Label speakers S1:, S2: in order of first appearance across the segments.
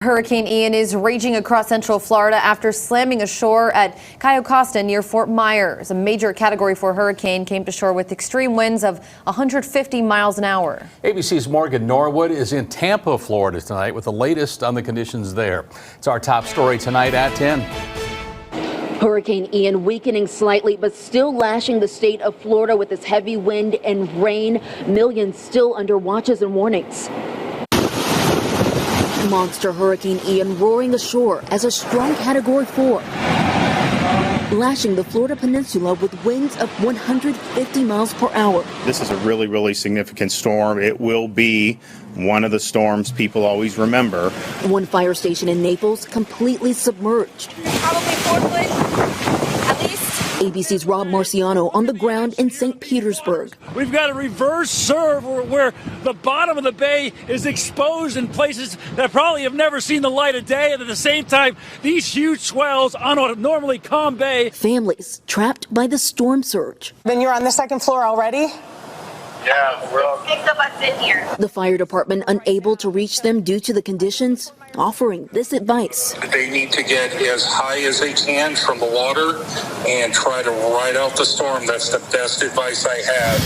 S1: Hurricane Ian is raging across central Florida after slamming ashore at Cayo Costa near Fort Myers. A major Category 4 hurricane came to shore with extreme winds of 150 miles an hour.
S2: ABC's Morgan Norwood is in Tampa, Florida tonight with the latest on the conditions there. It's our top story tonight at 10.
S3: Hurricane Ian weakening slightly, but still lashing the state of Florida with its heavy wind and rain. Millions still under watches and warnings. Monster Hurricane Ian roaring ashore as a strong Category 4, lashing the Florida peninsula with winds of 150 miles per hour.
S4: This is a really significant storm. It will be one of the storms people always remember.
S3: One fire station in Naples completely submerged.
S5: Probably 4 foot at least.
S3: ABC's Rob Marciano on the ground in St. Petersburg.
S6: We've got a reverse serve where the bottom of the bay is exposed in places that probably have never seen the light of day, and at the same time, these huge swells on a normally calm bay.
S3: Families trapped by the storm surge.
S7: Then you're on the second floor already?
S5: Yeah, we're 6 of us in here.
S3: The fire department unable to reach them due to the conditions, offering this advice.
S8: They need to get as high as they can from the water and try to ride out the storm. That's the best advice I have.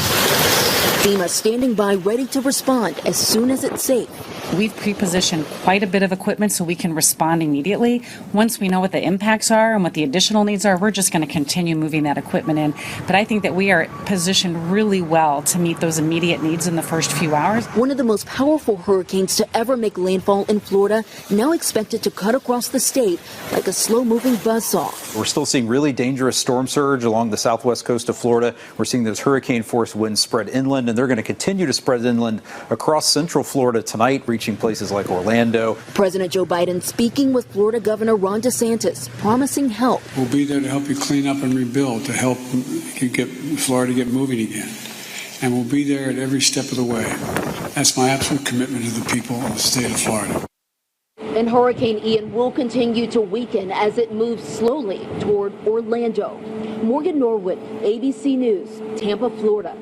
S3: FEMA standing by ready to respond as soon as it's safe.
S9: We've pre-positioned quite a bit of equipment so we can respond immediately. Once we know what the impacts are and what the additional needs are, we're just going to continue moving that equipment in. But I think that we are positioned really well to meet those immediate needs in the first few hours.
S3: One of the most powerful hurricanes to ever make landfall in Florida, now expected to cut across the state like a slow-moving buzzsaw.
S10: We're still seeing really dangerous storm surge along the southwest coast of Florida. We're seeing those hurricane-force winds spread inland, and they're going to continue to spread inland across central Florida tonight, reaching places like Orlando.
S3: President Joe Biden speaking with Florida Governor Ron DeSantis, promising help.
S11: We'll be there to help you clean up and rebuild, to help get Florida get moving again. And we'll be there at every step of the way. That's my absolute commitment to the people of the state of Florida.
S3: And Hurricane Ian will continue to weaken as it moves slowly toward Orlando. Morgan Norwood, ABC News, Tampa, Florida.